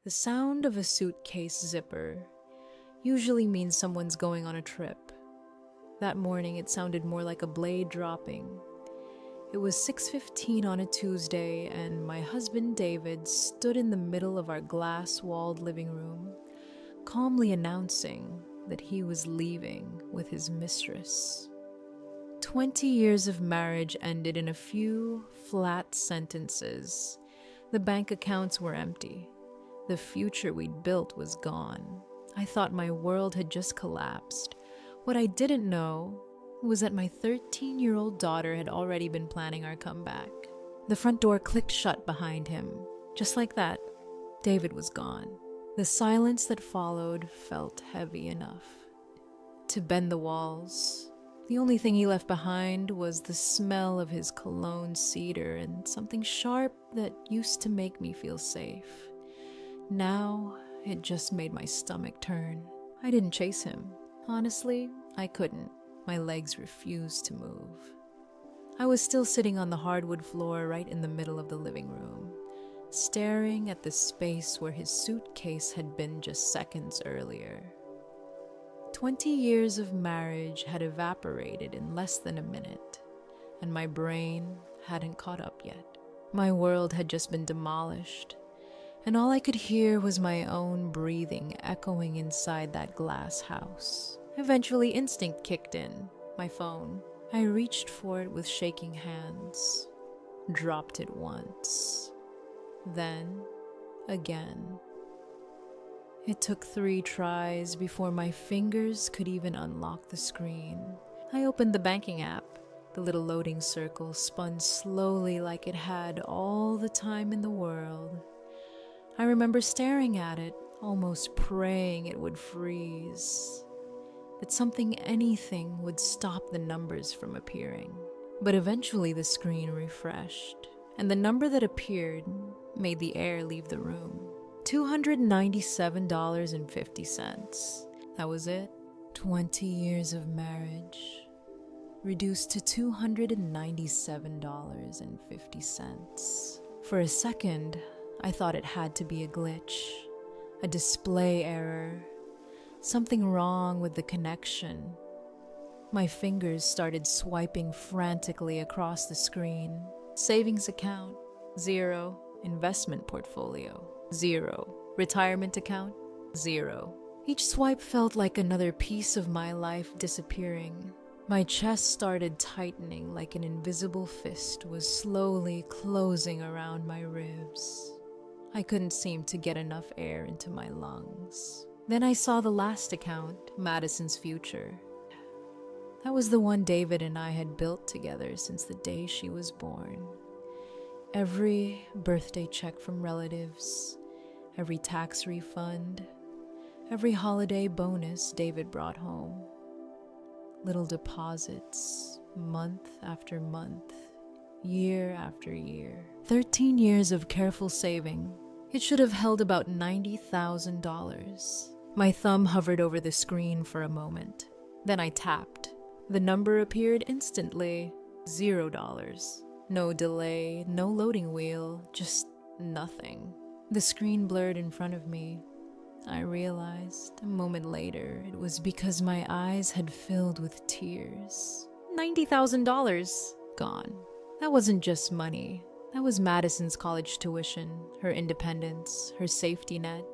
The sound of a suitcase zipper usually means someone's going on a trip. That morning, it sounded more like a blade dropping. It was 6:15 on a Tuesday, and my husband David stood in the middle of our glass-walled living room, calmly announcing that he was leaving with his mistress. 20 years of marriage ended in a few flat sentences. The bank accounts were empty. The future we'd built was gone. I thought my world had just collapsed. What I didn't know was that my 13-year-old daughter had already been planning our comeback. The front door clicked shut behind him. Just like that, David was gone. The silence that followed felt heavy enough to bend the walls. The only thing he left behind was the smell of his cologne cedar and something sharp that used to make me feel safe. Now, it just made my stomach turn. I didn't chase him. Honestly, I couldn't. My legs refused to move. I was still sitting on the hardwood floor right in the middle of the living room, staring at the space where his suitcase had been just seconds earlier. 20 years of marriage had evaporated in less than a minute, and my brain hadn't caught up yet. My world had just been demolished, and all I could hear was my own breathing echoing inside that glass house. Eventually, instinct kicked in. My phone. I reached for it with shaking hands, dropped it once, then again. It took 3 tries before my fingers could even unlock the screen. I opened the banking app. The little loading circle spun slowly like it had all the time in the world. I remember staring at it, almost praying it would freeze, that anything would stop the numbers from appearing. But eventually the screen refreshed, and the number that appeared made the air leave the room. $297.50. That was it. 20 years of marriage reduced to $297.50. For a second, I thought it had to be a glitch, a display error, something wrong with the connection. My fingers started swiping frantically across the screen. Savings account, 0. Investment portfolio, 0. Retirement account, 0. Each swipe felt like another piece of my life disappearing. My chest started tightening like an invisible fist was slowly closing around my ribs. I couldn't seem to get enough air into my lungs. Then I saw the last account, Madison's Future. That was the one David and I had built together since the day she was born. Every birthday check from relatives, every tax refund, every holiday bonus David brought home. Little deposits, month after month, year after year. 13 years of careful saving. It should have held about $90,000. My thumb hovered over the screen for a moment. Then I tapped. The number appeared instantly. $0. No delay, no loading wheel, just nothing. The screen blurred in front of me. I realized a moment later it was because my eyes had filled with tears. $90,000 gone. That wasn't just money. That was Madison's college tuition, her independence, her safety net.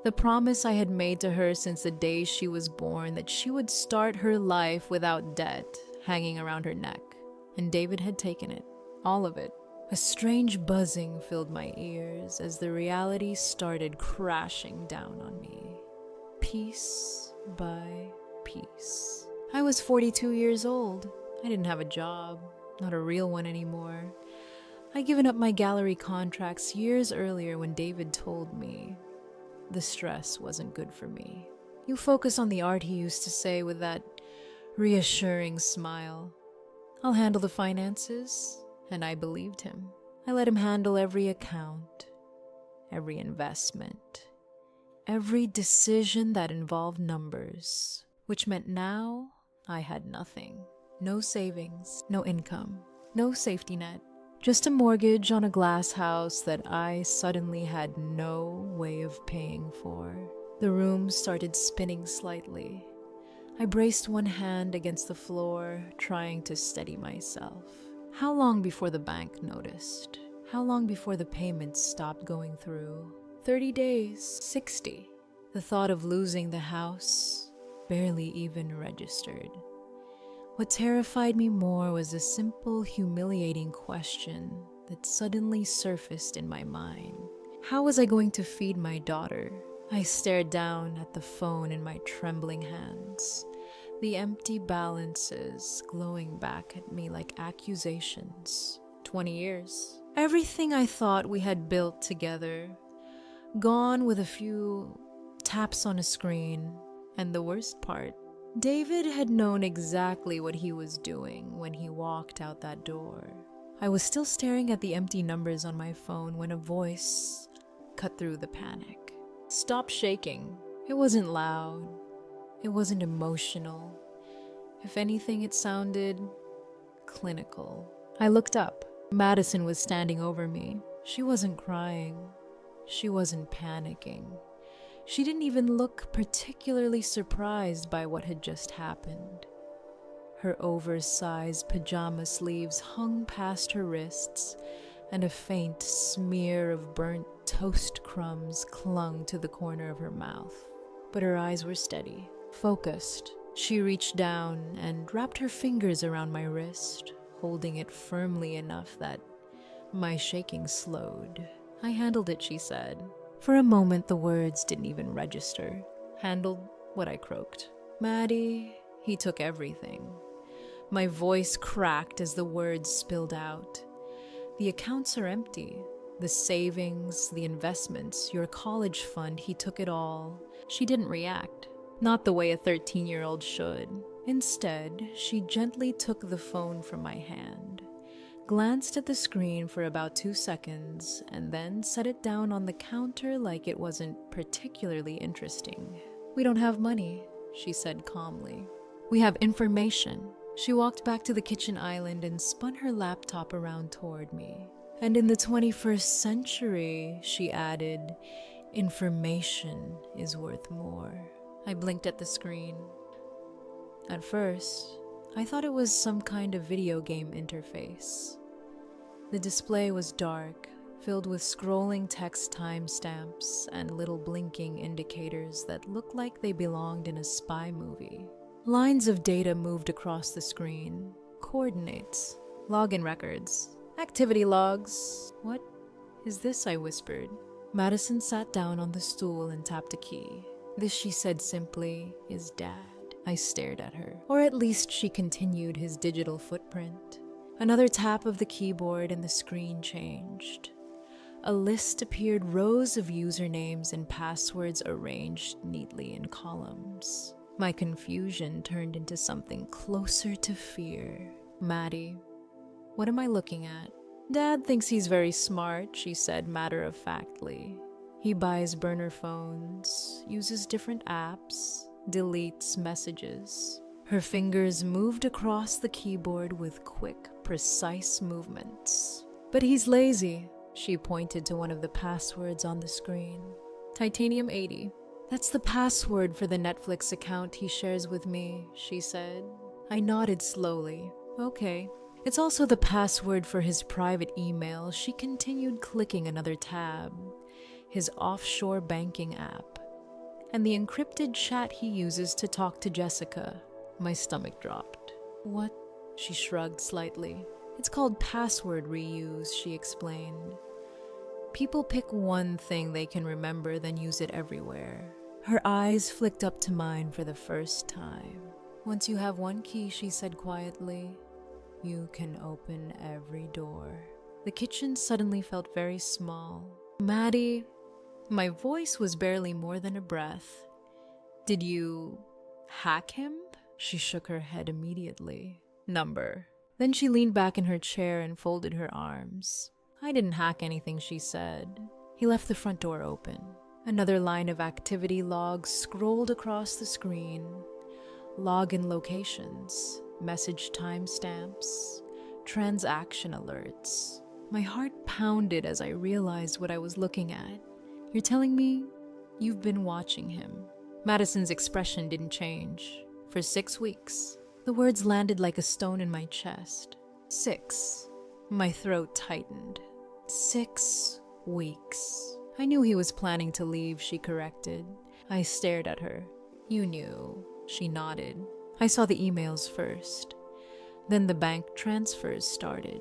The promise I had made to her since the day she was born that she would start her life without debt hanging around her neck. And David had taken it, all of it. A strange buzzing filled my ears as the reality started crashing down on me, piece by piece. I was 42 years old. I didn't have a job, not a real one anymore. I'd given up my gallery contracts years earlier when David told me the stress wasn't good for me. You focus on the art, he used to say with that reassuring smile. I'll handle the finances, and I believed him. I let him handle every account, every investment, every decision that involved numbers, which meant now I had nothing. No savings, no income, no safety net, Just a mortgage on a glass house that I suddenly had no way of paying for. The room started spinning slightly. I braced one hand against the floor, trying to steady myself. How long before the bank noticed? How long before the payments stopped going through? 30 days, 60. The thought of losing the house barely even registered. What terrified me more was a simple, humiliating question that suddenly surfaced in my mind. How was I going to feed my daughter? I stared down at the phone in my trembling hands, the empty balances glowing back at me like accusations. 20 years. Everything I thought we had built together, gone with a few taps on a screen. And the worst part, David had known exactly what he was doing when he walked out that door. I was still staring at the empty numbers on my phone when a voice cut through the panic. Stop shaking. It wasn't loud. It wasn't emotional. If anything, it sounded clinical. I looked up. Madison was standing over me. She wasn't crying. She wasn't panicking. She didn't even look particularly surprised by what had just happened. Her oversized pajama sleeves hung past her wrists, and a faint smear of burnt toast crumbs clung to the corner of her mouth. But her eyes were steady, focused. She reached down and wrapped her fingers around my wrist, holding it firmly enough that my shaking slowed. I handled it, she said. For a moment, the words didn't even register. Handled what I croaked. Maddie, he took everything. My voice cracked as the words spilled out. The accounts are empty. The savings, the investments, your college fund, he took it all. She didn't react. Not the way a 13-year-old should. Instead, she gently took the phone from my hand, glanced at the screen for about 2 seconds, and then set it down on the counter like it wasn't particularly interesting. We don't have money, she said calmly. We have information. She walked back to the kitchen island and spun her laptop around toward me. And in the 21st century, she added, information is worth more. I blinked at the screen. At first, I thought it was some kind of video game interface. The display was dark, filled with scrolling text timestamps and little blinking indicators that looked like they belonged in a spy movie. Lines of data moved across the screen. Coordinates, login records, activity logs. What is this? I whispered. Madison sat down on the stool and tapped a key. This, she said simply, is Dad. I stared at her. Or at least she continued his digital footprint. Another tap of the keyboard and the screen changed. A list appeared, rows of usernames and passwords arranged neatly in columns. My confusion turned into something closer to fear. Maddie, what am I looking at? Dad thinks he's very smart, she said matter-of-factly. He buys burner phones, uses different apps, deletes messages. Her fingers moved across the keyboard with quick, precise movements. But he's lazy, she pointed to one of the passwords on the screen. Titanium 80. That's the password for the Netflix account he shares with me, she said. I nodded slowly. Okay. It's also the password for his private email. She continued, clicking another tab. His offshore banking app. And the encrypted chat he uses to talk to Jessica. My stomach dropped. What? She shrugged slightly. It's called password reuse, she explained. People pick one thing they can remember, then use it everywhere. Her eyes flicked up to mine for the first time. Once you have one key, she said quietly, you can open every door. The kitchen suddenly felt very small. Maddie, my voice was barely more than a breath. Did you hack him? She shook her head immediately. Number. Then she leaned back in her chair and folded her arms. I didn't hack anything, she said. He left the front door open. Another line of activity logs scrolled across the screen. Login locations, message timestamps, transaction alerts. My heart pounded as I realized what I was looking at. You're telling me you've been watching him? Madison's expression didn't change. For 6 weeks. The words landed like a stone in my chest. 6. My throat tightened. 6 weeks. I knew he was planning to leave, she corrected. I stared at her. You knew. She nodded. I saw the emails first. Then the bank transfers started.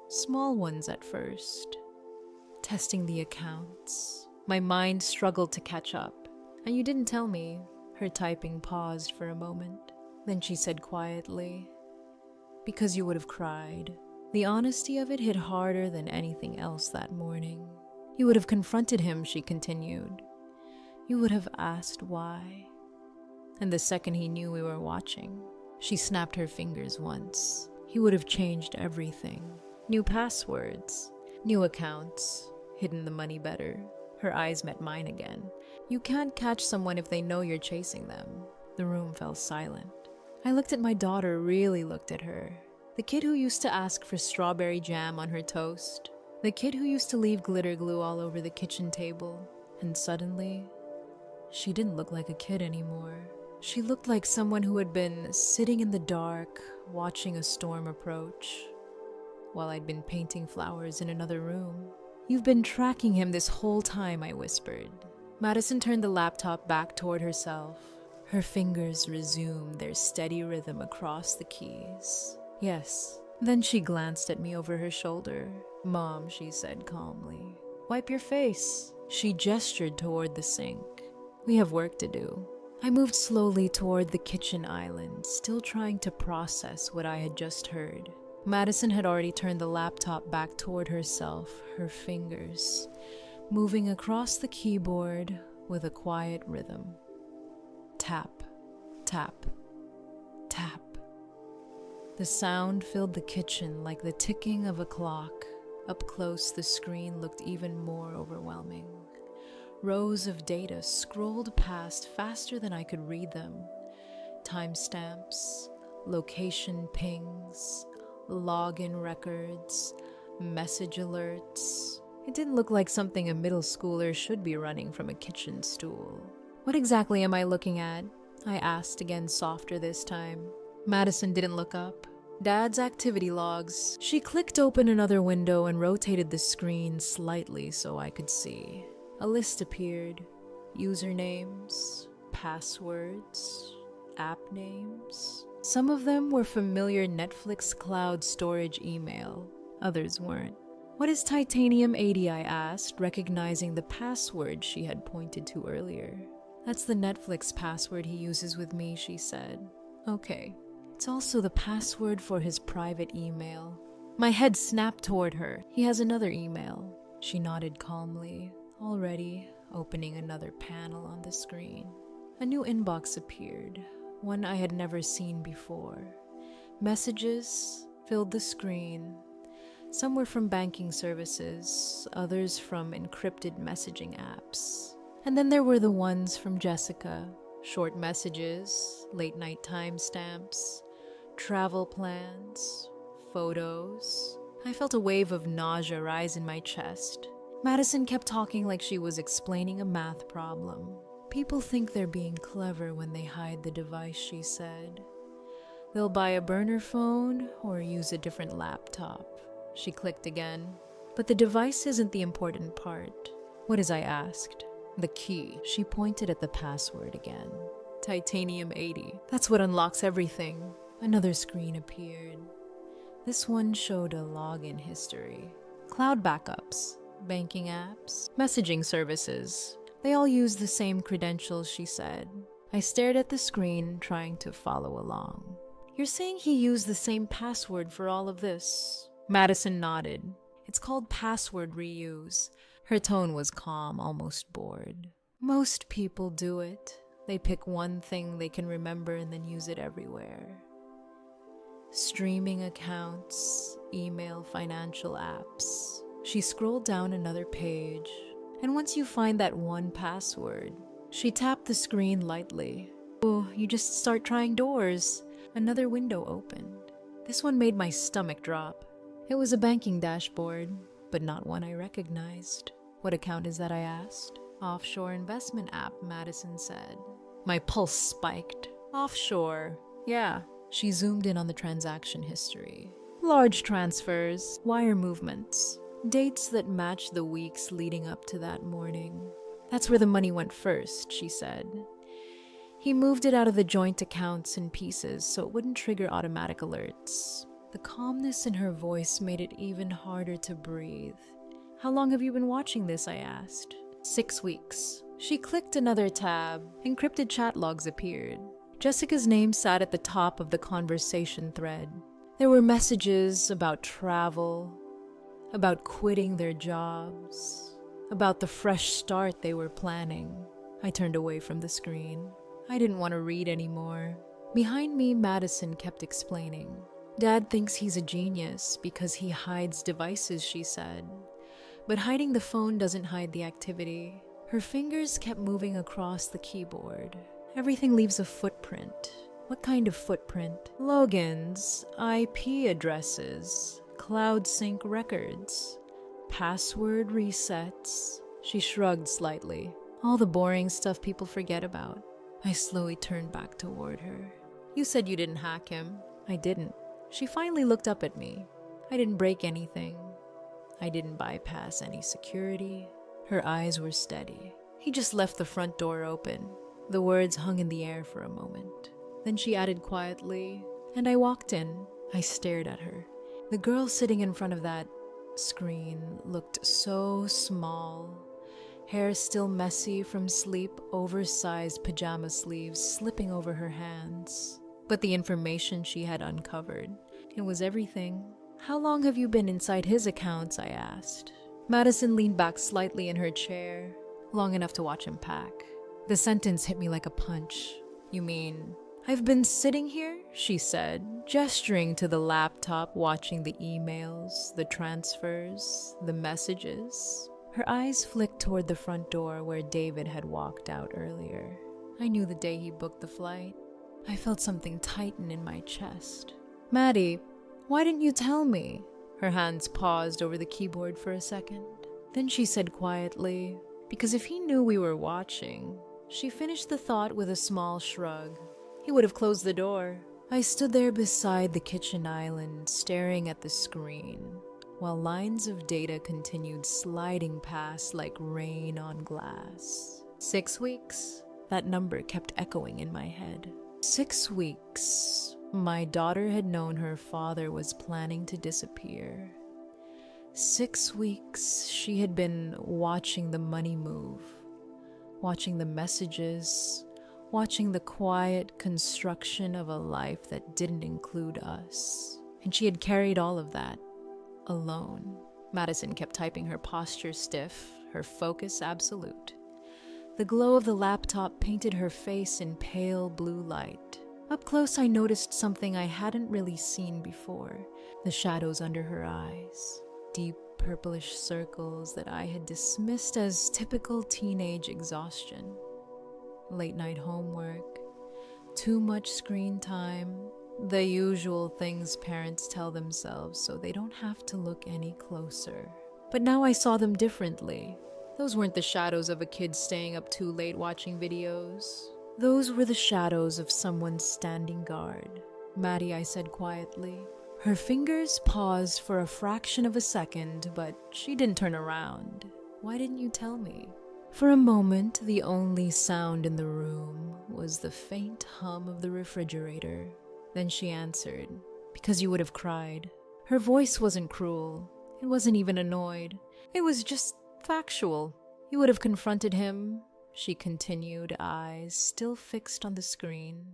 Small ones at first. Testing the accounts. My mind struggled to catch up. And you didn't tell me. Her typing paused for a moment. Then she said quietly, because you would have cried. The honesty of it hit harder than anything else that morning. You would have confronted him, she continued. You would have asked why. And the second he knew we were watching, she snapped her fingers once. He would have changed everything. New passwords, new accounts, hidden the money better. Her eyes met mine again. You can't catch someone if they know you're chasing them. The room fell silent. I looked at my daughter, really looked at her. The kid who used to ask for strawberry jam on her toast. The kid who used to leave glitter glue all over the kitchen table. And suddenly, she didn't look like a kid anymore. She looked like someone who had been sitting in the dark, watching a storm approach, while I'd been painting flowers in another room. You've been tracking him this whole time, I whispered. Madison turned the laptop back toward herself. Her fingers resumed their steady rhythm across the keys. Yes. Then she glanced at me over her shoulder. Mom, she said calmly. Wipe your face. She gestured toward the sink. We have work to do. I moved slowly toward the kitchen island, still trying to process what I had just heard. Madison had already turned the laptop back toward herself, her fingers moving across the keyboard with a quiet rhythm. Tap, tap, tap. The sound filled the kitchen like the ticking of a clock. Up close, the screen looked even more overwhelming. Rows of data scrolled past faster than I could read them. Timestamps, location pings, login records, message alerts. It didn't look like something a middle schooler should be running from a kitchen stool. What exactly am I looking at? I asked again, softer this time. Madison didn't look up. Dad's activity logs. She clicked open another window and rotated the screen slightly so I could see. A list appeared. Usernames, passwords, app names. Some of them were familiar Netflix cloud storage email. Others weren't. What is Titanium 80? I asked, recognizing the password she had pointed to earlier. That's the Netflix password he uses with me, she said. Okay. It's also the password for his private email. My head snapped toward her. He has another email. She nodded calmly, already opening another panel on the screen. A new inbox appeared, one I had never seen before. Messages filled the screen. Some were from banking services, others from encrypted messaging apps. And then there were the ones from Jessica. Short messages, late-night timestamps, travel plans, photos. I felt a wave of nausea rise in my chest. Madison kept talking like she was explaining a math problem. People think they're being clever when they hide the device, she said. They'll buy a burner phone or use a different laptop. She clicked again. But the device isn't the important part. What is, I asked? The key. She pointed at the password again. Titanium 80. That's what unlocks everything. Another screen appeared. This one showed a login history. Cloud backups, banking apps, messaging services. They all use the same credentials, she said. I stared at the screen, trying to follow along. You're saying he used the same password for all of this? Madison nodded. It's called password reuse. Her tone was calm, almost bored. Most people do it. They pick one thing they can remember and then use it everywhere. Streaming accounts, email, financial apps. She scrolled down another page. And once you find that one password, she tapped the screen lightly. Oh, you just start trying doors. Another window opened. This one made my stomach drop. It was a banking dashboard, but not one I recognized. What account is that, I asked. Offshore investment app, Madison said. My pulse spiked. Offshore. Yeah. She zoomed in on the transaction history. Large transfers, wire movements, dates that matched the weeks leading up to that morning. That's where the money went first, she said. He moved it out of the joint accounts in pieces so it wouldn't trigger automatic alerts. The calmness in her voice made it even harder to breathe. How long have you been watching this, I asked. 6 weeks. She clicked another tab. Encrypted chat logs appeared. Jessica's name sat at the top of the conversation thread. There were messages about travel, about quitting their jobs, about the fresh start they were planning. I turned away from the screen. I didn't want to read anymore. Behind me, Madison kept explaining. Dad thinks he's a genius because he hides devices, she said. But hiding the phone doesn't hide the activity. Her fingers kept moving across the keyboard. Everything leaves a footprint. What kind of footprint? Logins, IP addresses, cloud sync records, password resets. She shrugged slightly. All the boring stuff people forget about. I slowly turned back toward her. You said you didn't hack him. I didn't. She finally looked up at me. I didn't break anything. I didn't bypass any security. Her eyes were steady. He just left the front door open. The words hung in the air for a moment. Then she added quietly, and I walked in. I stared at her. The girl sitting in front of that screen looked so small. Hair still messy from sleep, oversized pajama sleeves slipping over her hands. But the information she had uncovered, it was everything. How long have you been inside his accounts, I asked. Madison leaned back slightly in her chair, long enough to watch him pack. The sentence hit me like a punch. You mean, I've been sitting here, she said, gesturing to the laptop, watching the emails, the transfers, the messages. Her eyes flicked toward the front door where David had walked out earlier. I knew the day he booked the flight. I felt something tighten in my chest. Maddie, why didn't you tell me? Her hands paused over the keyboard for a second. Then she said quietly, because if he knew we were watching. She finished the thought with a small shrug. He would have closed the door. I stood there beside the kitchen island, staring at the screen, while lines of data continued sliding past like rain on glass. 6 weeks. That number kept echoing in my head. 6 weeks. My daughter had known her father was planning to disappear. 6 weeks she had been watching the money move, watching the messages, watching the quiet construction of a life that didn't include us. And she had carried all of that alone. Madison kept typing, her posture stiff, her focus absolute. The glow of the laptop painted her face in pale blue light. Up close, I noticed something I hadn't really seen before. The shadows under her eyes. Deep purplish circles that I had dismissed as typical teenage exhaustion. Late night homework, too much screen time, the usual things parents tell themselves so they don't have to look any closer. But now I saw them differently. Those weren't the shadows of a kid staying up too late watching videos. Those were the shadows of someone standing guard. Maddie, I said quietly. Her fingers paused for a fraction of a second, but she didn't turn around. Why didn't you tell me? For a moment, the only sound in the room was the faint hum of the refrigerator. Then she answered, because you would have cried. Her voice wasn't cruel. It wasn't even annoyed. It was just factual. You would have confronted him, she continued, eyes still fixed on the screen.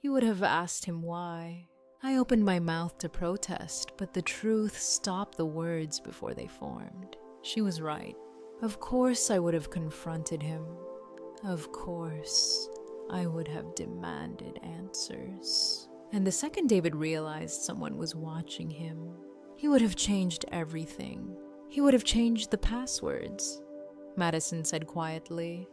You would have asked him why. I opened my mouth to protest, but the truth stopped the words before they formed. She was right. Of course I would have confronted him. Of course I would have demanded answers. And the second David realized someone was watching him, he would have changed everything. He would have changed the passwords. Madison said quietly,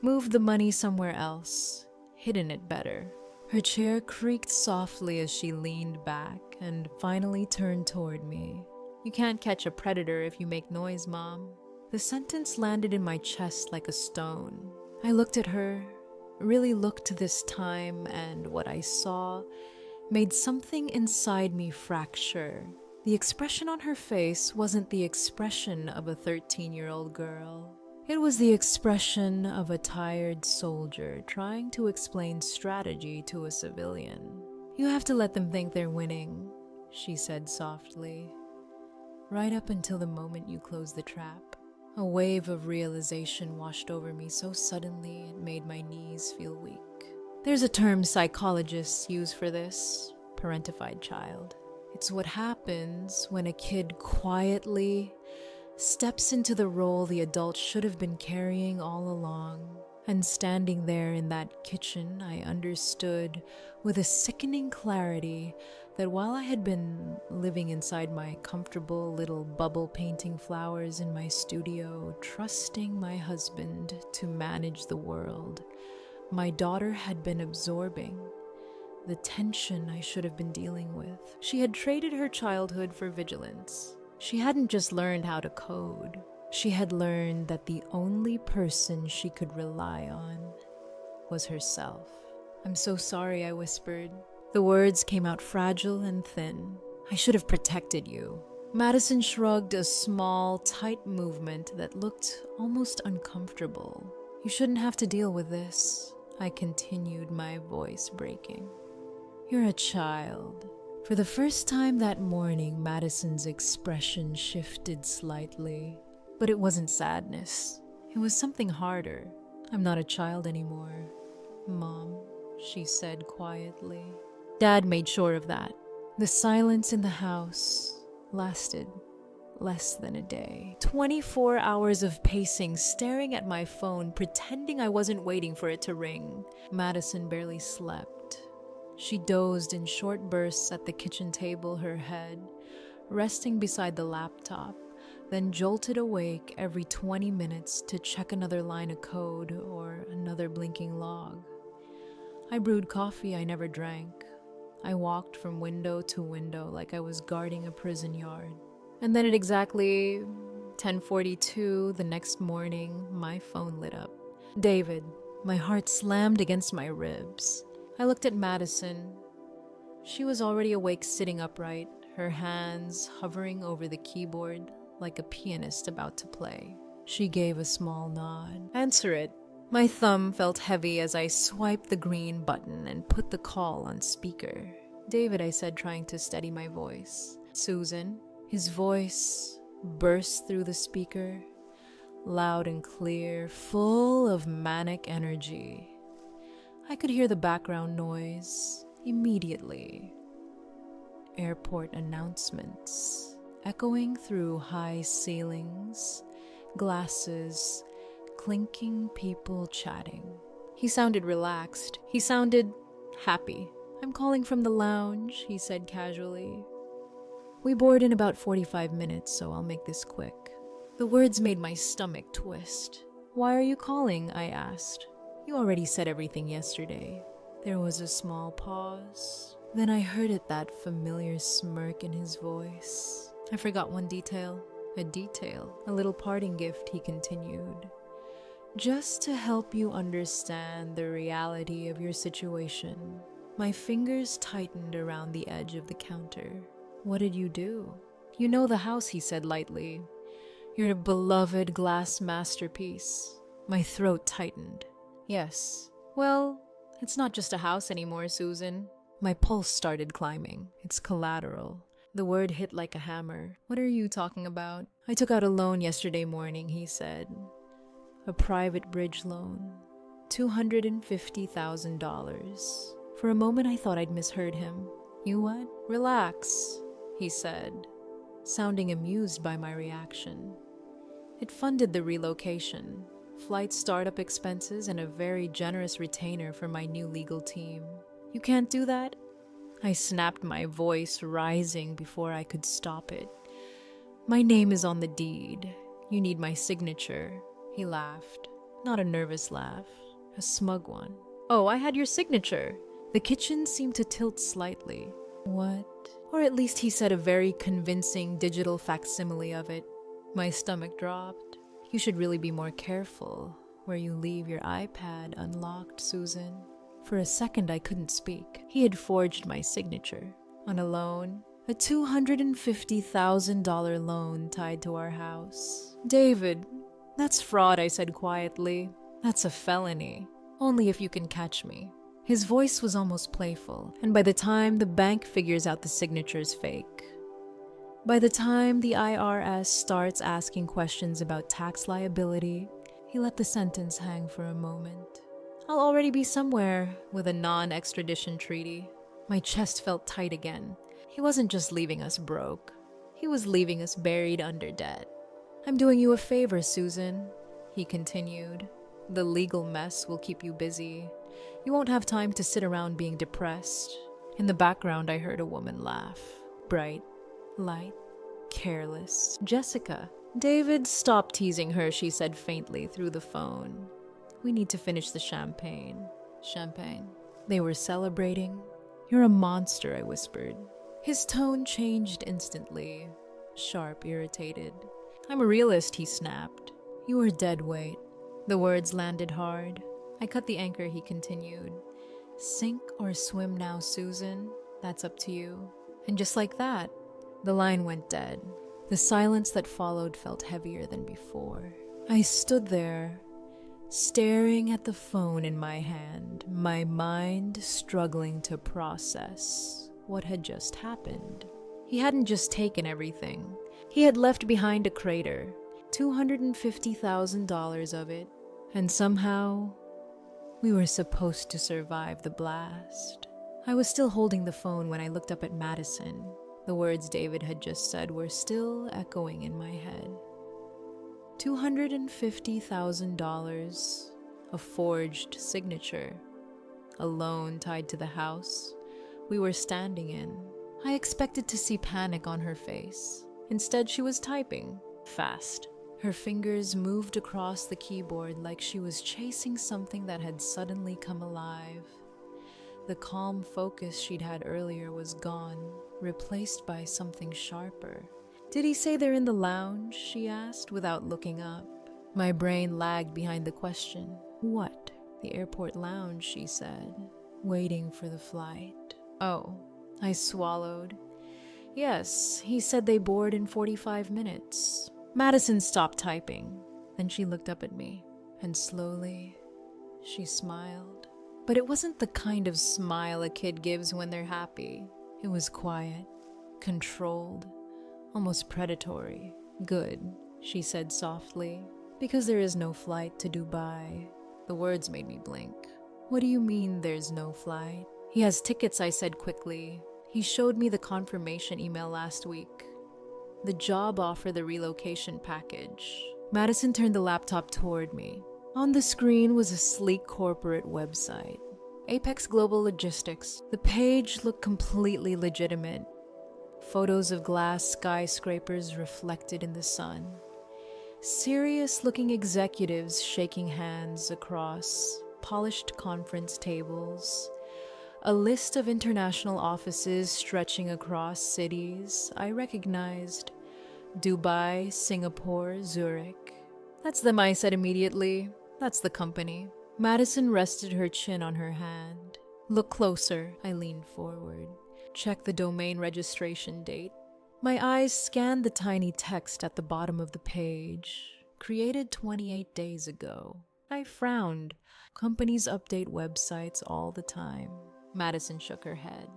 moved the money somewhere else, hidden it better. Her chair creaked softly as she leaned back and finally turned toward me. "You can't catch a predator if you make noise, Mom." The sentence landed in my chest like a stone. I looked at her, really looked this time, and what I saw made something inside me fracture. The expression on her face wasn't the expression of a 13-year-old girl. It was the expression of a tired soldier trying to explain strategy to a civilian. "You have to let them think they're winning," she said softly. "Right up until the moment you close the trap." A wave of realization washed over me so suddenly it made my knees feel weak. There's a term psychologists use for this: parentified child. It's what happens when a kid quietly steps into the role the adult should have been carrying all along. And standing there in that kitchen, I understood with a sickening clarity that while I had been living inside my comfortable little bubble painting flowers in my studio, trusting my husband to manage the world, my daughter had been absorbing the tension I should have been dealing with. She had traded her childhood for vigilance. She hadn't just learned how to code. She had learned that the only person she could rely on was herself. "I'm so sorry," I whispered. The words came out fragile and thin. "I should have protected you." Madison shrugged a small, tight movement that looked almost uncomfortable. "You shouldn't have to deal with this," I continued, my voice breaking. "You're a child." For the first time that morning, Madison's expression shifted slightly. But it wasn't sadness. It was something harder. "I'm not a child anymore, Mom," she said quietly. Dad made sure of that. The silence in the house lasted less than a day. 24 hours of pacing, staring at my phone, pretending I wasn't waiting for it to ring. Madison barely slept. She dozed in short bursts at the kitchen table, her head resting beside the laptop, then jolted awake every 20 minutes to check another line of code or another blinking log. I brewed coffee I never drank. I walked from window to window like I was guarding a prison yard. And then at exactly 10:42 the next morning, my phone lit up. "David." My heart slammed against my ribs. I looked at Madison. She was already awake, sitting upright, her hands hovering over the keyboard like a pianist about to play. She gave a small nod. "Answer it." My thumb felt heavy as I swiped the green button and put the call on speaker. "David," I said, trying to steady my voice. "Susan." His voice burst through the speaker, loud and clear, full of manic energy. I could hear the background noise immediately. Airport announcements echoing through high ceilings, glasses clinking, people chatting. He sounded relaxed. He sounded happy. "I'm calling from the lounge," he said casually. "We board in about 45 minutes, so I'll make this quick." The words made my stomach twist. "Why are you calling?" I asked. "You already said everything yesterday." There was a small pause. Then I heard that familiar smirk in his voice. "I forgot one detail." "A detail?" "A little parting gift," he continued. "Just to help you understand the reality of your situation." My fingers tightened around the edge of the counter. "What did you do?" "You know the house," he said lightly. "Your beloved glass masterpiece." My throat tightened. "Yes." "Well, it's not just a house anymore, Susan." My pulse started climbing. "It's collateral." The word hit like a hammer. "What are you talking about?" "I took out a loan yesterday morning," he said. "A private bridge loan. $250,000. For a moment I thought I'd misheard him. "You what?" "Relax," he said, sounding amused by my reaction. "It funded the relocation, flight startup expenses, and a very generous retainer for my new legal team." "You can't do that?" I snapped, my voice rising before I could stop it. "My name is on the deed. You need my signature." He laughed. Not a nervous laugh, a smug one. "Oh, I had your signature." The kitchen seemed to tilt slightly. What? Or at least he said a very convincing digital facsimile of it. My stomach dropped. You should really be more careful where you leave your iPad unlocked, Susan. For a second, I couldn't speak. He had forged my signature on a loan, a $250,000 loan tied to our house. David, that's fraud, I said quietly. That's a felony. Only if you can catch me. His voice was almost playful, and by the time the bank figures out the signature's fake, by the time the IRS starts asking questions about tax liability, he let the sentence hang for a moment. I'll already be somewhere with a non-extradition treaty. My chest felt tight again. He wasn't just leaving us broke. He was leaving us buried under debt. I'm doing you a favor, Susan, he continued. The legal mess will keep you busy. You won't have time to sit around being depressed. In the background, I heard a woman laugh. Bright, light, careless. Jessica. David, stop teasing her, she said faintly through the phone. We need to finish the champagne. Champagne? They were celebrating. You're a monster, I whispered. His tone changed instantly. Sharp, irritated. I'm a realist, he snapped. You are dead weight. The words landed hard. I cut the anchor, he continued. Sink or swim now, Susan. That's up to you. And just like that, the line went dead. The silence that followed felt heavier than before. I stood there, staring at the phone in my hand, my mind struggling to process what had just happened. He hadn't just taken everything. He had left behind a crater, $250,000 of it, and somehow we were supposed to survive the blast. I was still holding the phone when I looked up at Madison. The words David had just said were still echoing in my head. $250,000, a forged signature, a loan tied to the house we were standing in. I expected to see panic on her face. Instead, she was typing, fast. Her fingers moved across the keyboard like she was chasing something that had suddenly come alive. The calm focus she'd had earlier was gone, replaced by something sharper. Did he say they're in the lounge? She asked without looking up. My brain lagged behind the question. What? The airport lounge, she said, waiting for the flight. Oh, I swallowed. Yes, he said they board in 45 minutes. Madison stopped typing. Then she looked up at me, and slowly, she smiled. But it wasn't the kind of smile a kid gives when they're happy. It was quiet, controlled, almost predatory. Good, she said softly, because there is no flight to Dubai. The words made me blink. What do you mean there's no flight? He has tickets, I said quickly. He showed me the confirmation email last week. The job offer, the relocation package. Madison turned the laptop toward me. On the screen was a sleek corporate website. Apex Global Logistics. The page looked completely legitimate. Photos of glass skyscrapers reflected in the sun. Serious-looking executives shaking hands across polished conference tables. A list of international offices stretching across cities I recognized. Dubai, Singapore, Zurich. That's them, I said immediately. That's the company. Madison rested her chin on her hand. Look closer, I leaned forward. Check the domain registration date. My eyes scanned the tiny text at the bottom of the page. Created 28 days ago. I frowned. Companies update websites all the time. Madison shook her head.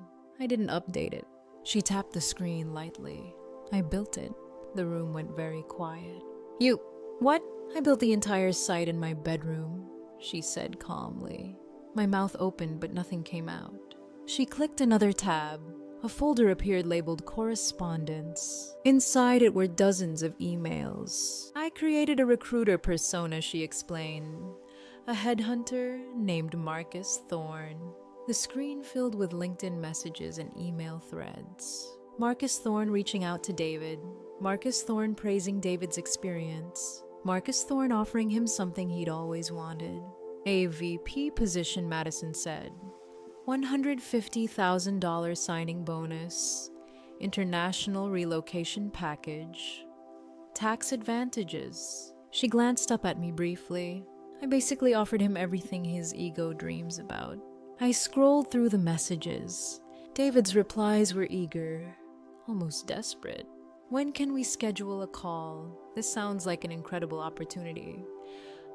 I didn't update it. She tapped the screen lightly. I built it. The room went very quiet. You, what? I built the entire site in my bedroom, she said calmly. My mouth opened, but nothing came out. She clicked another tab. A folder appeared labeled Correspondence. Inside it were dozens of emails. I created a recruiter persona, she explained. A headhunter named Marcus Thorne. The screen filled with LinkedIn messages and email threads. Marcus Thorne reaching out to David. Marcus Thorne praising David's experience. Marcus Thorne offering him something he'd always wanted. A VP position, Madison said. $150,000 signing bonus, international relocation package, tax advantages. She glanced up at me briefly. I basically offered him everything his ego dreams about. I scrolled through the messages. David's replies were eager, almost desperate. When can we schedule a call? This sounds like an incredible opportunity.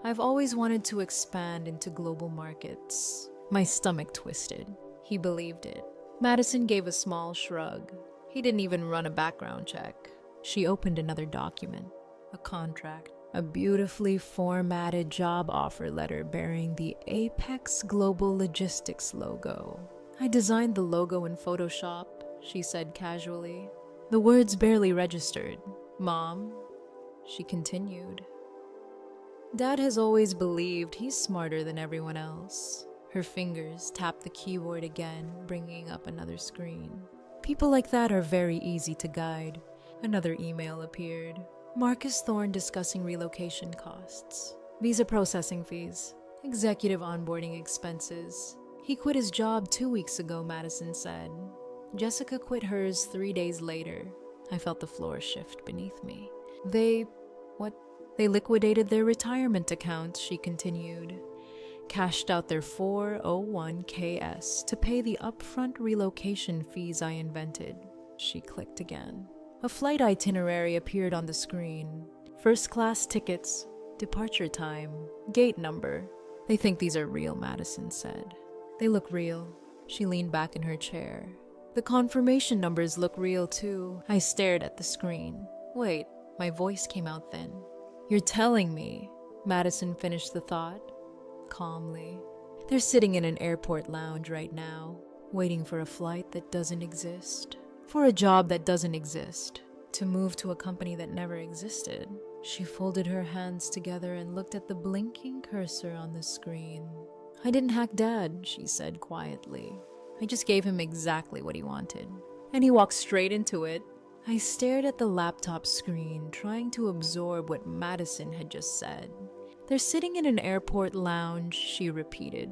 I've always wanted to expand into global markets. My stomach twisted. He believed it. Madison gave a small shrug. He didn't even run a background check. She opened another document, a contract, a beautifully formatted job offer letter bearing the Apex Global Logistics logo. I designed the logo in Photoshop, she said casually. The words barely registered. Mom, she continued. Dad has always believed he's smarter than everyone else. Her fingers tapped the keyboard again, bringing up another screen. People like that are very easy to guide. Another email appeared. Marcus Thorne discussing relocation costs, visa processing fees, executive onboarding expenses. He quit his job 2 weeks ago, Madison said. Jessica quit hers 3 days later. I felt the floor shift beneath me. They liquidated their retirement accounts, she continued. Cashed out their 401ks to pay the upfront relocation fees I invented. She clicked again. A flight itinerary appeared on the screen. First class tickets, departure time, gate number. They think these are real, Madison said. They look real. She leaned back in her chair. The confirmation numbers look real too. I stared at the screen. Wait, my voice came out thin. You're telling me, Madison finished the thought, calmly. They're sitting in an airport lounge right now, waiting for a flight that doesn't exist, for a job that doesn't exist, to move to a company that never existed. She folded her hands together and looked at the blinking cursor on the screen. I didn't hack Dad, she said quietly. I just gave him exactly what he wanted, and he walked straight into it. I stared at the laptop screen, trying to absorb what Madison had just said. They're sitting in an airport lounge, she repeated,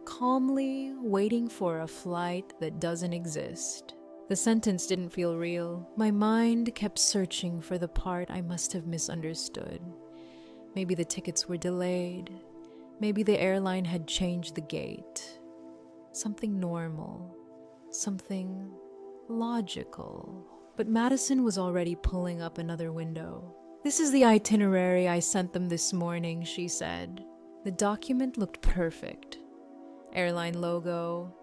calmly waiting for a flight that doesn't exist. The sentence didn't feel real. My mind kept searching for the part I must have misunderstood. Maybe the tickets were delayed. Maybe the airline had changed the gate. Something normal. Something logical. But Madison was already pulling up another window. This is the itinerary I sent them this morning, she said. The document looked perfect. Airline logo,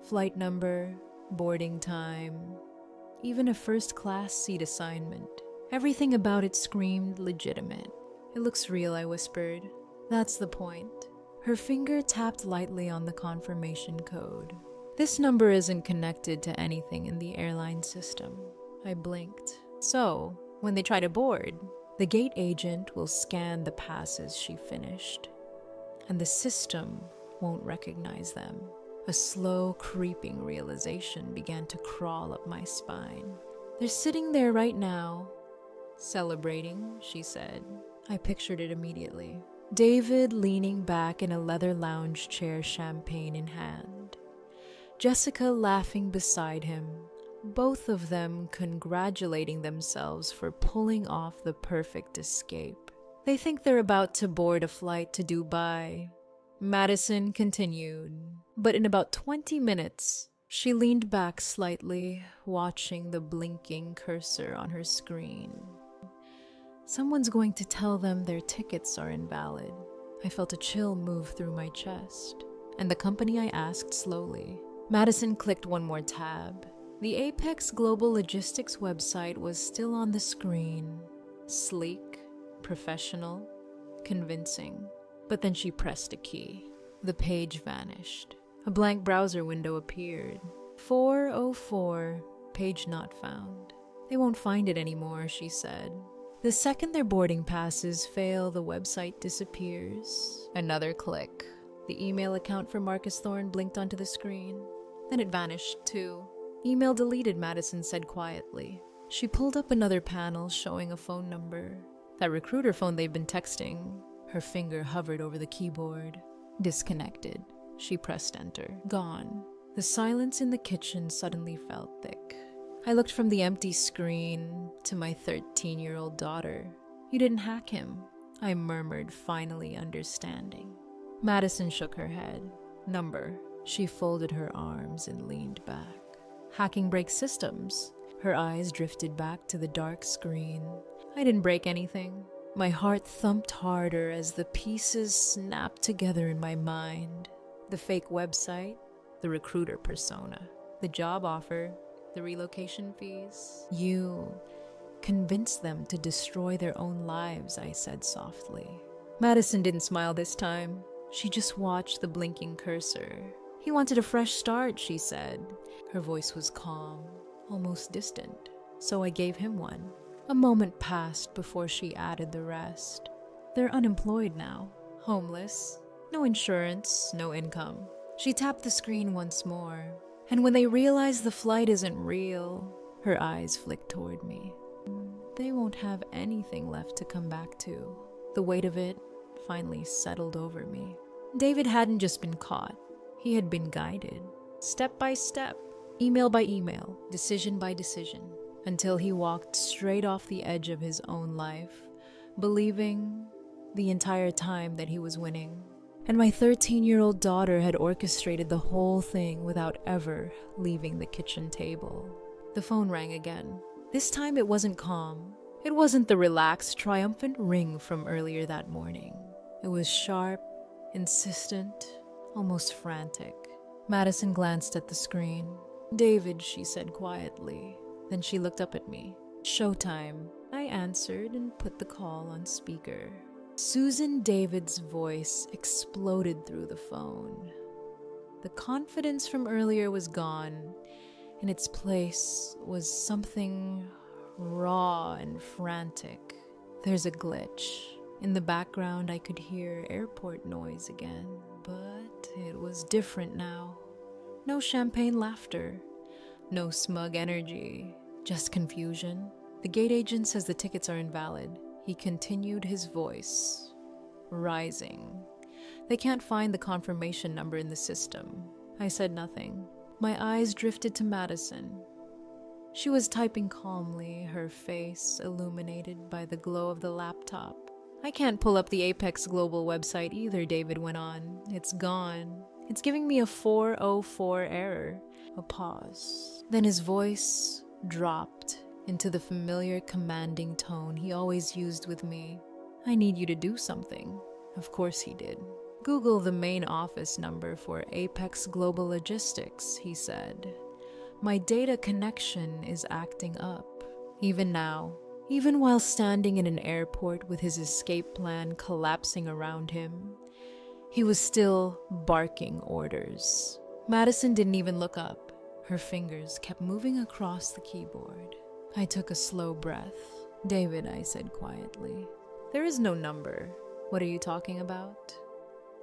flight number, boarding time, even a first-class seat assignment. Everything about it screamed legitimate. It looks real, I whispered. That's the point. Her finger tapped lightly on the confirmation code. This number isn't connected to anything in the airline system. I blinked. So, when they try to board, the gate agent will scan the passes, she finished, and the system won't recognize them. A slow, creeping realization began to crawl up my spine. They're sitting there right now, celebrating, she said. I pictured it immediately. David leaning back in a leather lounge chair, champagne in hand. Jessica laughing beside him. Both of them congratulating themselves for pulling off the perfect escape. They think they're about to board a flight to Dubai. Madison continued. But in about 20 minutes, she leaned back slightly, watching the blinking cursor on her screen. Someone's going to tell them their tickets are invalid. I felt a chill move through my chest. And the company, I asked slowly. Madison clicked one more tab. The Apex Global Logistics website was still on the screen. Sleek, professional, convincing. But then she pressed a key. The page vanished. A blank browser window appeared. 404, page not found. They won't find it anymore, she said. The second their boarding passes fail, the website disappears. Another click. The email account for Marcus Thorne blinked onto the screen. Then it vanished too. Email deleted, Madison said quietly. She pulled up another panel showing a phone number. That recruiter phone they've been texting. Her finger hovered over the keyboard. Disconnected. She pressed enter. Gone. The silence in the kitchen suddenly felt thick. I looked from the empty screen to my 13-year-old daughter. You didn't hack him, I murmured, finally understanding. Madison shook her head. Number. She folded her arms and leaned back. Hacking breaks systems. Her eyes drifted back to the dark screen. I didn't break anything. My heart thumped harder as the pieces snapped together in my mind. The fake website, the recruiter persona, the job offer, the relocation fees. You convinced them to destroy their own lives, I said softly. Madison didn't smile this time. She just watched the blinking cursor. He wanted a fresh start, she said. Her voice was calm, almost distant, so I gave him one. A moment passed before she added the rest. They're unemployed now, homeless, no insurance, no income. She tapped the screen once more, and when they realize the flight isn't real, her eyes flicked toward me. They won't have anything left to come back to. The weight of it finally settled over me. David hadn't just been caught. He had been guided, step by step, email by email, decision by decision, until he walked straight off the edge of his own life, believing the entire time that he was winning. And my 13-year-old daughter had orchestrated the whole thing without ever leaving the kitchen table. The phone rang again. This time it wasn't calm. It wasn't the relaxed, triumphant ring from earlier that morning. It was sharp, insistent, almost frantic. Madison glanced at the screen. David, she said quietly. Then she looked up at me. Showtime. I answered and put the call on speaker. Susan David's voice exploded through the phone. The confidence from earlier was gone. In its place was something raw and frantic. There's a glitch. In the background, I could hear airport noise again, but it was different now. No champagne laughter, no smug energy, just confusion. The gate agent says the tickets are invalid. He continued, his voice rising. They can't find the confirmation number in the system. I said nothing. My eyes drifted to Madison. She was typing calmly, her face illuminated by the glow of the laptop. I can't pull up the Apex Global website either, David went on. It's gone. It's giving me a 404 error. A pause. Then his voice dropped into the familiar commanding tone he always used with me. I need you to do something. Of course he did. Google the main office number for Apex Global Logistics, he said. My data connection is acting up. Even now, even while standing in an airport with his escape plan collapsing around him, he was still barking orders. Madison didn't even look up. Her fingers kept moving across the keyboard. I took a slow breath. David, I said quietly, there is no number. What are you talking about?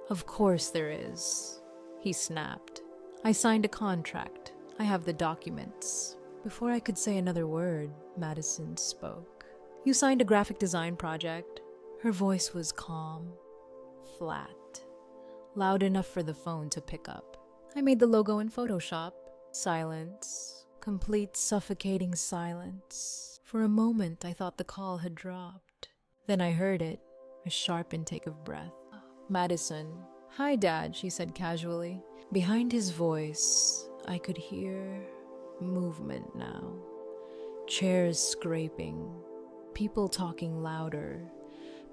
Of course there is, he snapped. I signed a contract. I have the documents. Before I could say another word, Madison spoke. You signed a graphic design project. Her voice was calm, flat, loud enough for the phone to pick up. I made the logo in Photoshop. Silence, complete suffocating silence. For a moment, I thought the call had dropped. Then I heard it, a sharp intake of breath. Madison. Hi, Dad, she said casually. Behind his voice, I could hear movement now. Chairs scraping, people talking louder,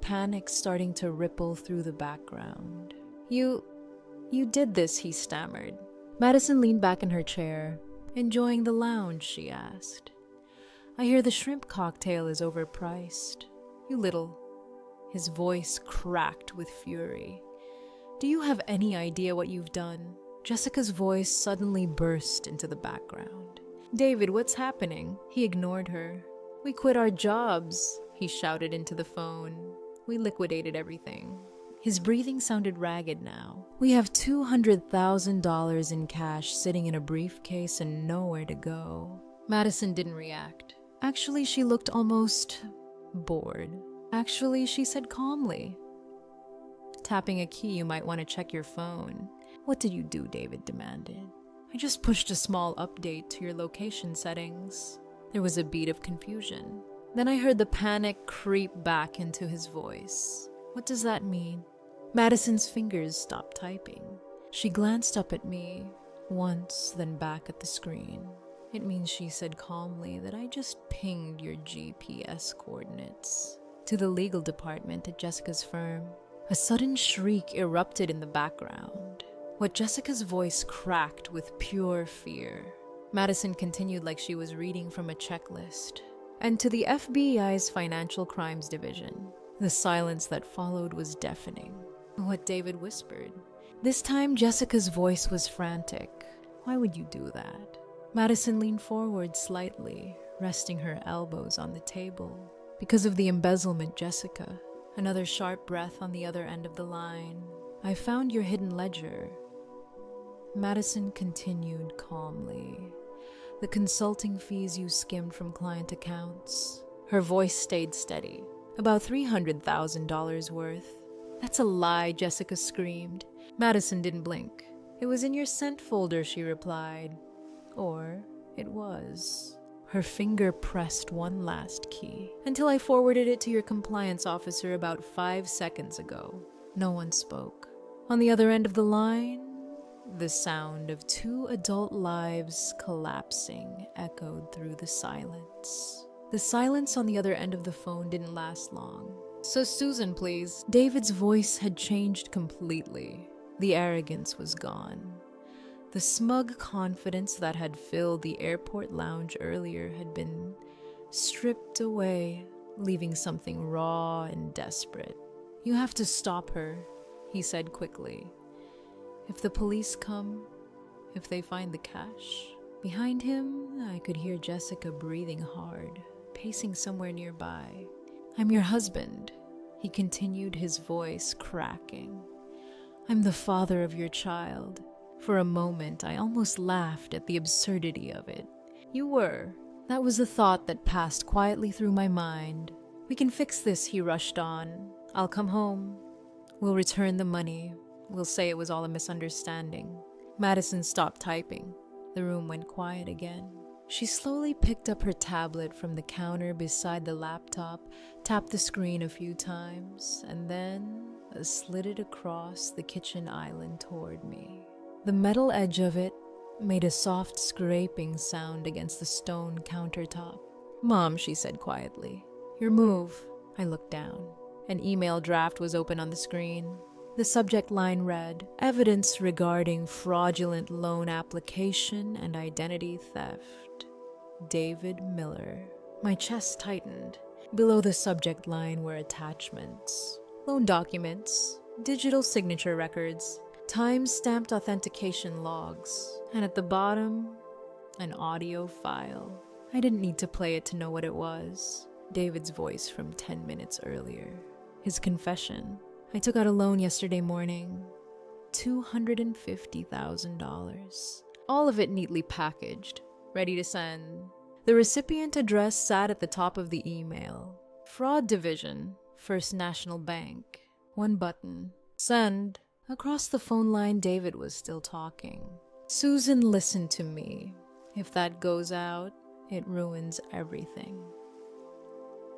panic starting to ripple through the background. You did this, he stammered. Madison leaned back in her chair. Enjoying the lounge, she asked. I hear the shrimp cocktail is overpriced. You little... His voice cracked with fury. Do you have any idea what you've done? Jessica's voice suddenly burst into the background. David, what's happening? He ignored her. We quit our jobs, he shouted into the phone. We liquidated everything. His breathing sounded ragged now. We have $200,000 in cash sitting in a briefcase and nowhere to go. Madison didn't react. Actually, she looked almost bored. Actually, she said calmly. Tapping a key, you might want to check your phone. What did you do? David demanded. I just pushed a small update to your location settings. There was a beat of confusion. Then I heard the panic creep back into his voice. What does that mean? Madison's fingers stopped typing. She glanced up at me once, then back at the screen. It means, she said calmly, that I just pinged your GPS coordinates to the legal department at Jessica's firm. A sudden shriek erupted in the background. What Jessica's voice cracked with pure fear. Madison continued like she was reading from a checklist. And to the FBI's Financial Crimes Division. The silence that followed was deafening. What David whispered. This time, Jessica's voice was frantic. Why would you do that? Madison leaned forward slightly, resting her elbows on the table. Because of the embezzlement, Jessica. Another sharp breath on the other end of the line. I found your hidden ledger. Madison continued calmly. The consulting fees you skimmed from client accounts. Her voice stayed steady. About $300,000 worth. That's a lie, Jessica screamed. Madison didn't blink. It was in your sent folder, she replied. Or it was. Her finger pressed one last key, until I forwarded it to your compliance officer about 5 seconds ago. No one spoke. On the other end of the line, the sound of 2 adult lives collapsing echoed through the silence. The silence on the other end of the phone didn't last long. So Susan, please. David's voice had changed completely. The arrogance was gone. The smug confidence that had filled the airport lounge earlier had been stripped away, leaving something raw and desperate. You have to stop her, he said quickly. If the police come, if they find the cash. Behind him, I could hear Jessica breathing hard, pacing somewhere nearby. I'm your husband, he continued, his voice cracking. I'm the father of your child. For a moment, I almost laughed at the absurdity of it. You were. That was the thought that passed quietly through my mind. We can fix this, he rushed on. I'll come home. We'll return the money. We'll say it was all a misunderstanding. Madison stopped typing. The room went quiet again. She slowly picked up her tablet from the counter beside the laptop, tapped the screen a few times, and then slid it across the kitchen island toward me. The metal edge of it made a soft scraping sound against the stone countertop. Mom, she said quietly. Your move. I looked down. An email draft was open on the screen. The subject line read, Evidence regarding fraudulent loan application and identity theft. David Miller. My chest tightened. Below the subject line were attachments. Loan documents, digital signature records, time-stamped authentication logs, and at the bottom, an audio file. I didn't need to play it to know what it was. David's voice from 10 minutes earlier. His confession. I took out a loan yesterday morning. $250,000. All of it neatly packaged, ready to send. The recipient address sat at the top of the email. Fraud Division, First National Bank. One button. Send. Across the phone line, David was still talking. Susan, listen to me. If that goes out, it ruins everything.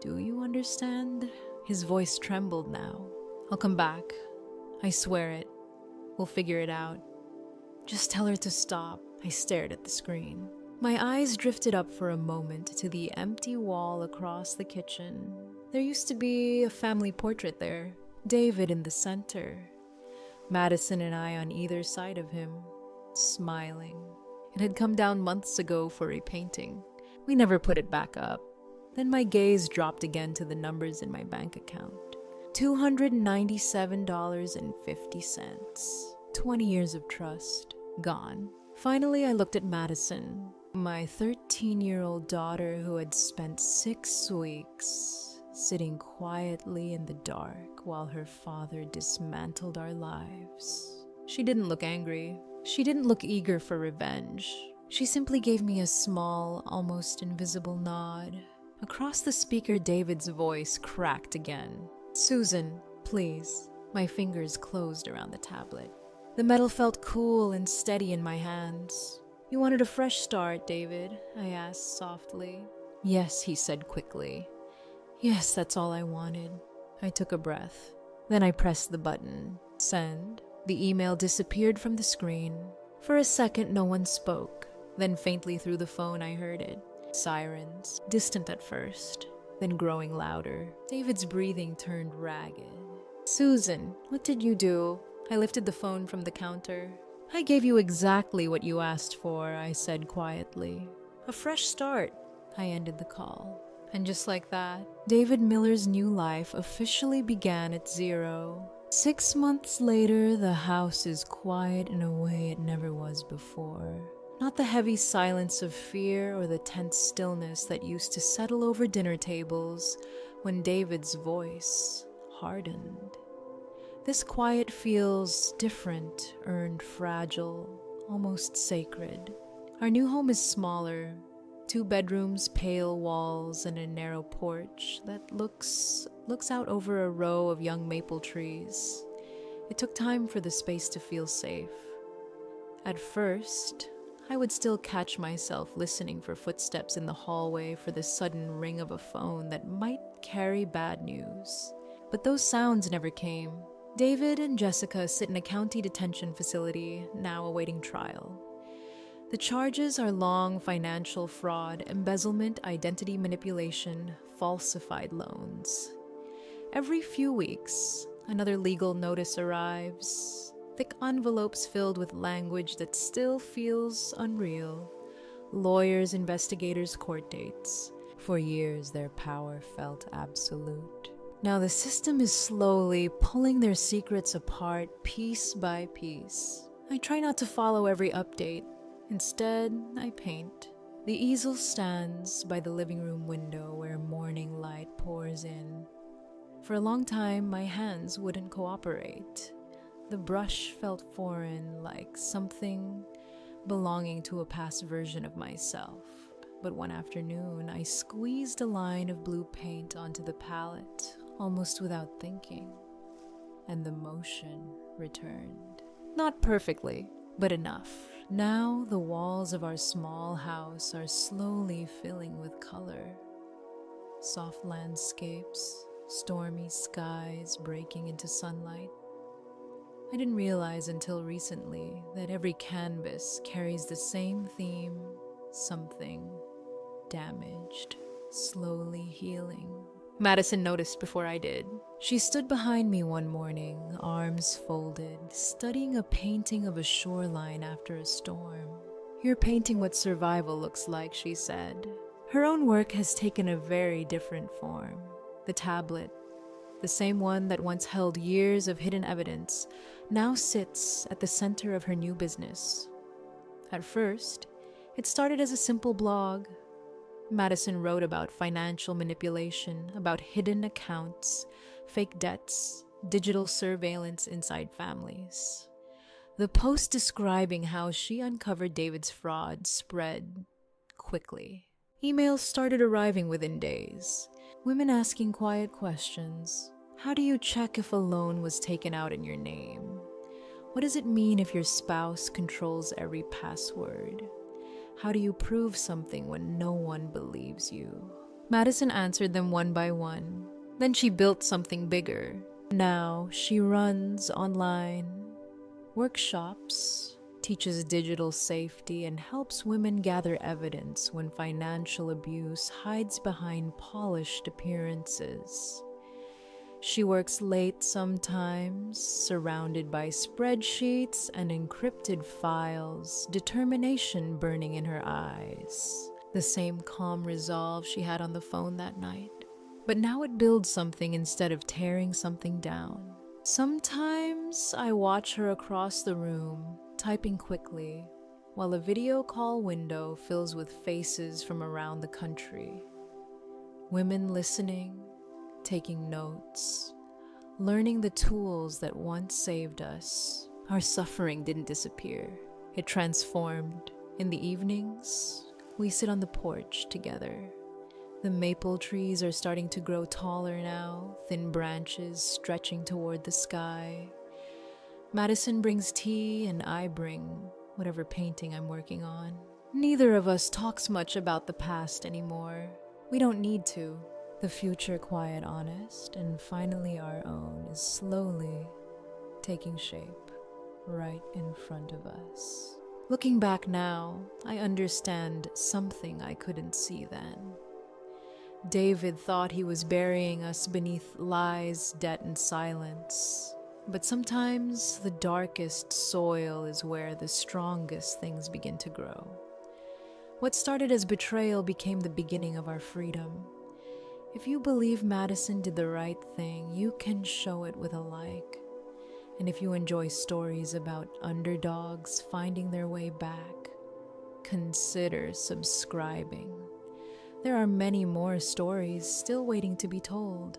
Do you understand? His voice trembled now. I'll come back. I swear it. We'll figure it out. Just tell her to stop. I stared at the screen. My eyes drifted up for a moment to the empty wall across the kitchen. There used to be a family portrait there. David in the center. Madison and I on either side of him, smiling. It had come down months ago for repainting. We never put it back up. Then my gaze dropped again to the numbers in my bank account. $297.50. 20 years of trust. Gone. Finally, I looked at Madison, my 13-year-old daughter who had spent 6 weeks sitting quietly in the dark while her father dismantled our lives. She didn't look angry. She didn't look eager for revenge. She simply gave me a small, almost invisible nod. Across the speaker, David's voice cracked again. Susan, please. My fingers closed around the tablet. The metal felt cool and steady in my hands. "You wanted a fresh start, David?" I asked softly. "Yes," he said quickly. "Yes, that's all I wanted." I took a breath. Then I pressed the button. Send. The email disappeared from the screen. For a second, no one spoke. Then faintly through the phone, I heard it. Sirens, distant at first, then growing louder. David's breathing turned ragged. "Susan, what did you do?" I lifted the phone from the counter. "I gave you exactly what you asked for," I said quietly. "A fresh start." I ended the call. And just like that, David Miller's new life officially began at zero. 6 months later, the house is quiet in a way it never was before. Not the heavy silence of fear or the tense stillness that used to settle over dinner tables when David's voice hardened. This quiet feels different, earned, fragile, almost sacred. Our new home is smaller. 2 bedrooms, pale walls, and a narrow porch that looks out over a row of young maple trees. It took time for the space to feel safe. At first, I would still catch myself listening for footsteps in the hallway, for the sudden ring of a phone that might carry bad news. But those sounds never came. David and Jessica sit in a county detention facility, now awaiting trial. The charges are long financial fraud, embezzlement, identity manipulation, falsified loans. Every few weeks, another legal notice arrives. Thick envelopes filled with language that still feels unreal. Lawyers, investigators, court dates. For years, their power felt absolute. Now the system is slowly pulling their secrets apart piece by piece. I try not to follow every update. Instead, I paint. The easel stands by the living room window where morning light pours in. For a long time, my hands wouldn't cooperate. The brush felt foreign, like something belonging to a past version of myself. But one afternoon, I squeezed a line of blue paint onto the palette, almost without thinking, and the motion returned. Not perfectly, but enough. Now the walls of our small house are slowly filling with color. Soft landscapes, stormy skies breaking into sunlight. I didn't realize until recently that every canvas carries the same theme, something damaged, slowly healing. Madison noticed before I did. She stood behind me one morning, arms folded, studying a painting of a shoreline after a storm. "You're painting what survival looks like," she said. Her own work has taken a very different form. The tablet, the same one that once held years of hidden evidence, now sits at the center of her new business. At first, it started as a simple blog. Madison wrote about financial manipulation, about hidden accounts, fake debts, digital surveillance inside families. The post describing how she uncovered David's fraud spread quickly. Emails started arriving within days. Women asking quiet questions. How do you check if a loan was taken out in your name? What does it mean if your spouse controls every password? How do you prove something when no one believes you? Madison answered them one by one. Then she built something bigger. Now she runs online workshops, teaches digital safety, and helps women gather evidence when financial abuse hides behind polished appearances. She works late sometimes, surrounded by spreadsheets and encrypted files, determination burning in her eyes. The same calm resolve she had on the phone that night. But now it builds something instead of tearing something down. Sometimes I watch her across the room, typing quickly, while a video call window fills with faces from around the country. Women listening, taking notes, learning the tools that once saved us. Our suffering didn't disappear. It transformed. In the evenings, we sit on the porch together. The maple trees are starting to grow taller now, thin branches stretching toward the sky. Madison brings tea and I bring whatever painting I'm working on. Neither of us talks much about the past anymore. We don't need to. The future, quiet, honest, and finally our own, is slowly taking shape right in front of us. Looking back now, I understand something I couldn't see then. David thought he was burying us beneath lies, debt, and silence. But sometimes the darkest soil is where the strongest things begin to grow. What started as betrayal became the beginning of our freedom. If you believe Madison did the right thing, you can show it with a like. And if you enjoy stories about underdogs finding their way back, consider subscribing. There are many more stories still waiting to be told.